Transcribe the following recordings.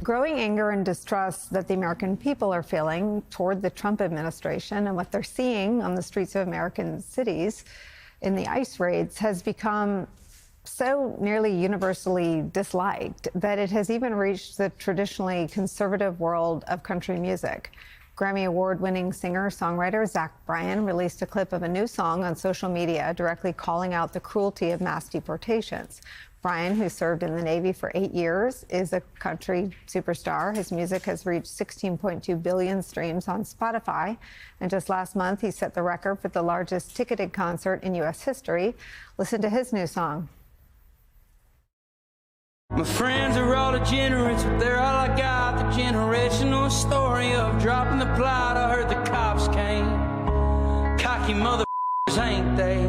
Growing anger and distrust that the American people are feeling toward the Trump administration and what they're seeing on the streets of American cities in the ICE raids has become so nearly universally disliked that it has even reached the traditionally conservative world of country music. Grammy Award-winning singer-songwriter Zach Bryan released a clip of a new song on social media directly calling out the cruelty of mass deportations. Bryan, who served in the Navy for 8 years, is a country superstar. His music has reached 16.2 billion streams on Spotify. And just last month, he set the record for the largest ticketed concert in U.S. history. Listen to his new song. My friends are all degenerates, but they're all I got. The generational story of dropping the plot. I heard the cops came. Cocky motherfuckers, ain't they?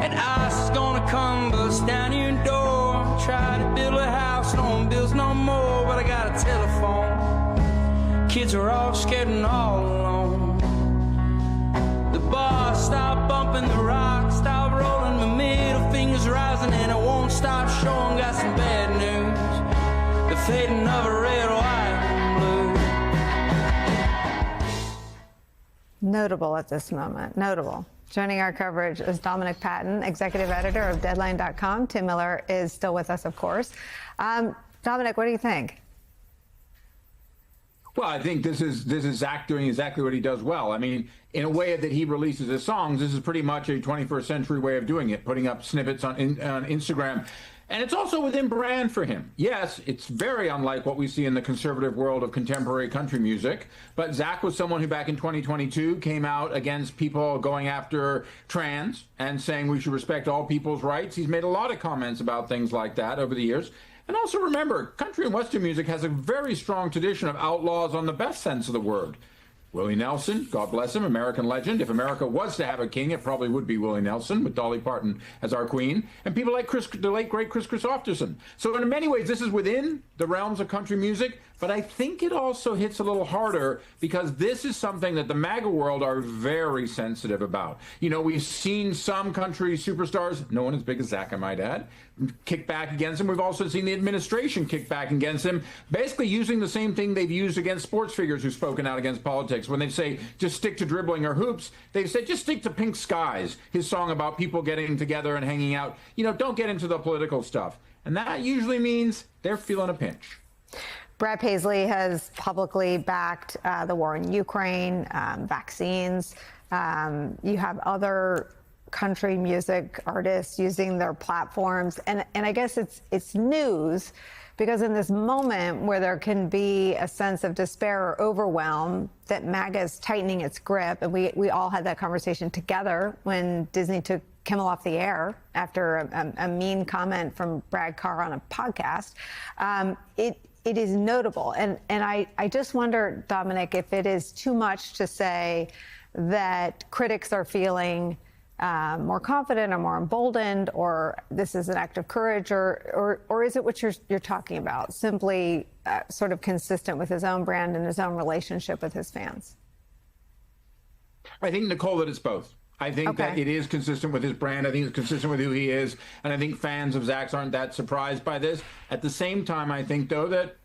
And ICE is gonna come bust down your door. Try to build a house, no one builds no more. But I got a telephone. Kids are all scared and all alone. The boss stopped bumping the rock, stop rolling, my middle fingers rising, and I won't stop showing. Got some bad news, the fading of a red, white, and blue. Notable at this moment, notable. Joining our coverage is Dominic Patton, executive editor of Deadline.com. Tim Miller is still with us, of course. Dominic, what do you think? Well, I think this is Zach doing exactly what he does well. I mean, in a way that he releases his songs, this is pretty much a 21st century way of doing it, putting up snippets on Instagram. And it's also within brand for him. Yes, it's very unlike what we see in the conservative world of contemporary country music. But Zach was someone who back in 2022 came out against people going after trans and saying we should respect all people's rights. He's made a lot of comments about things like that over the years. And also remember, country and Western music has a very strong tradition of outlaws on the best sense of the word. Willie Nelson, God bless him, American legend. If America was to have a king, it probably would be Willie Nelson, with Dolly Parton as our queen. And people like the late, great Chris Christopherson. So in many ways, this is within the realms of country music. But I think it also hits a little harder because this is something that the MAGA world are very sensitive about. You know, we've seen some country superstars, no one as big as Zach, I might add, kick back against him. We've also seen the administration kick back against him, basically using the same thing they've used against sports figures who've spoken out against politics. When they say, just stick to dribbling or hoops, they've said, just stick to Pink Skies, his song about people getting together and hanging out. You know, don't get into the political stuff. And that usually means they're feeling a pinch. Brad Paisley has publicly backed the war in Ukraine, vaccines. You have other country music artists using their platforms. And I guess it's news because in this moment where there can be a sense of despair or overwhelm that MAGA is tightening its grip, and we all had that conversation together when Disney took Kimmel off the air after a mean comment from Brad Carr on a podcast, it is notable. And I just wonder, Dominic, if it is too much to say that critics are feeling more confident or more emboldened, or this is an act of courage, or is it what you're talking about, simply sort of consistent with his own brand and his own relationship with his fans? I think, Nicole, that it's both. I think that it is consistent with his brand. I think it's consistent with who he is. And I think fans of Zach's aren't that surprised by this. At the same time, I think, though, that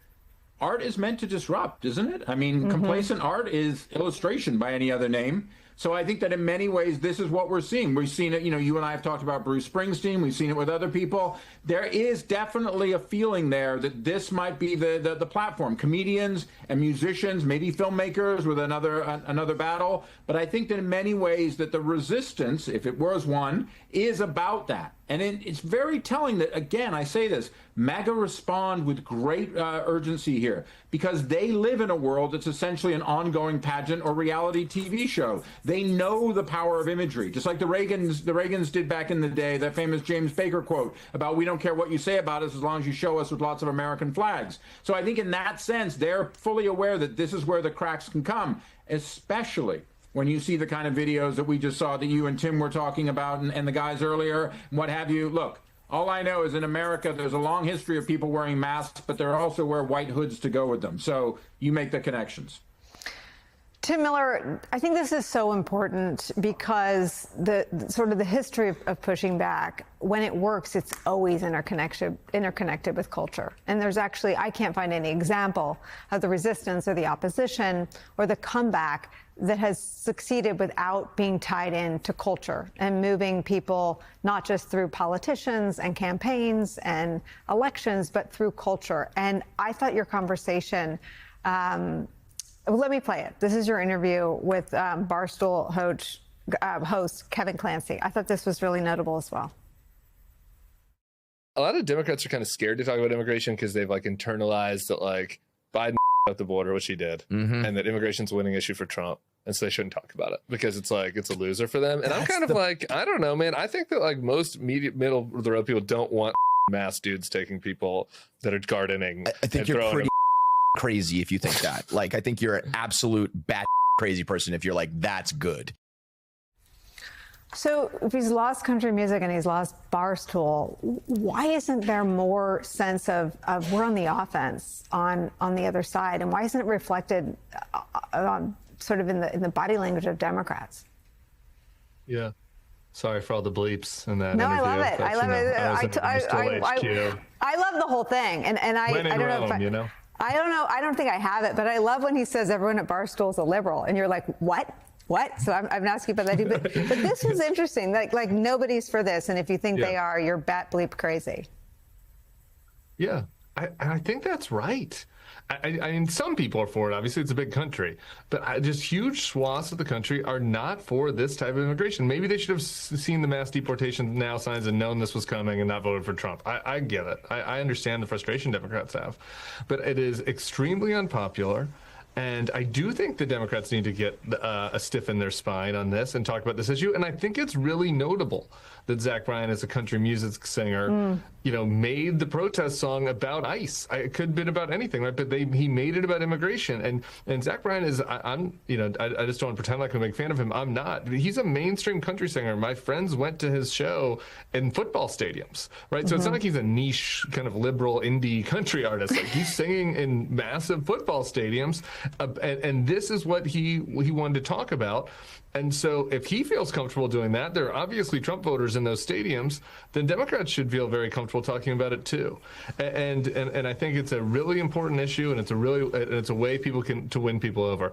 art is meant to disrupt, isn't it? I mean, complacent art is illustration by any other name. So I think that in many ways, this is what we're seeing. We've seen it, you know, you and I have talked about Bruce Springsteen. We've seen it with other people. There is definitely a feeling there that this might be the platform. Comedians and musicians, maybe filmmakers with another battle. But I think that in many ways that the resistance, if it was one, is about that. And it's very telling that, again, I say this, MAGA respond with great urgency here because they live in a world that's essentially an ongoing pageant or reality TV show. They know the power of imagery, just like the Reagans did back in the day, that famous James Baker quote about we don't care what you say about us as long as you show us with lots of American flags. So I think in that sense, they're fully aware that this is where the cracks can come, especially when you see the kind of videos that we just saw that you and Tim were talking about and the guys earlier, and what have you. Look, all I know is in America, there's a long history of people wearing masks, but they also wear white hoods to go with them. So you make the connections. Tim Miller, I think this is so important because the sort of the history of pushing back, when it works, it's always interconnected with culture. And there's actually, I can't find any example of the resistance or the opposition or the comeback that has succeeded without being tied into culture and moving people not just through politicians and campaigns and elections, but through culture. And I thought your conversation, well, let me play it. This is your interview with Barstool host Kevin Clancy. I thought this was really notable as well. A lot of Democrats are kind of scared to talk about immigration because they've like internalized that like Biden at the border, which he did, and that immigration's a winning issue for Trump. And so they shouldn't talk about it because it's like it's a loser for them. And I'm kind of like, I don't know, man. I think that like most middle of the road people don't want mass dudes taking people that are gardening. I think you're pretty crazy if you think that. Like, I think you're an absolute bat crazy person if you're like, that's good. So if he's lost country music and he's lost Barstool, why isn't there more sense of we're on the offense on the other side? And why isn't it reflected sort of in the body language of Democrats? Yeah. Sorry for all the bleeps in that No, interview. I love it. I love it. I love the whole thing. And I don't know if you know? I don't know. I don't think I have it, but I love when he says everyone at Barstool is a liberal, and you're like, what? So I'm asking about that too. But this was interesting. Like nobody's for this, and if you think they are, you're bat bleep crazy. Yeah, I think that's right. I mean, some people are for it. Obviously, it's a big country, but just huge swaths of the country are not for this type of immigration. Maybe they should have seen the mass deportation now signs and known this was coming and not voted for Trump. I get it. I understand the frustration Democrats have, but it is extremely unpopular. And I do think the Democrats need to get a stiff in their spine on this and talk about this issue. And I think it's really notable that Zach Bryan, as a country music singer, made the protest song about ICE. It could have been about anything, right? But he made it about immigration. And Zach Bryan is, I just don't want to pretend like I'm a big fan of him. I'm not. He's a mainstream country singer. My friends went to his show in football stadiums, right? So it's not like he's a niche kind of liberal indie country artist. Like he's singing in massive football stadiums. And this is what he wanted to talk about. And so if he feels comfortable doing that, there are obviously Trump voters in those stadiums, then Democrats should feel very comfortable talking about it too. And I think it's a really important issue, and it's a way people can to win people over.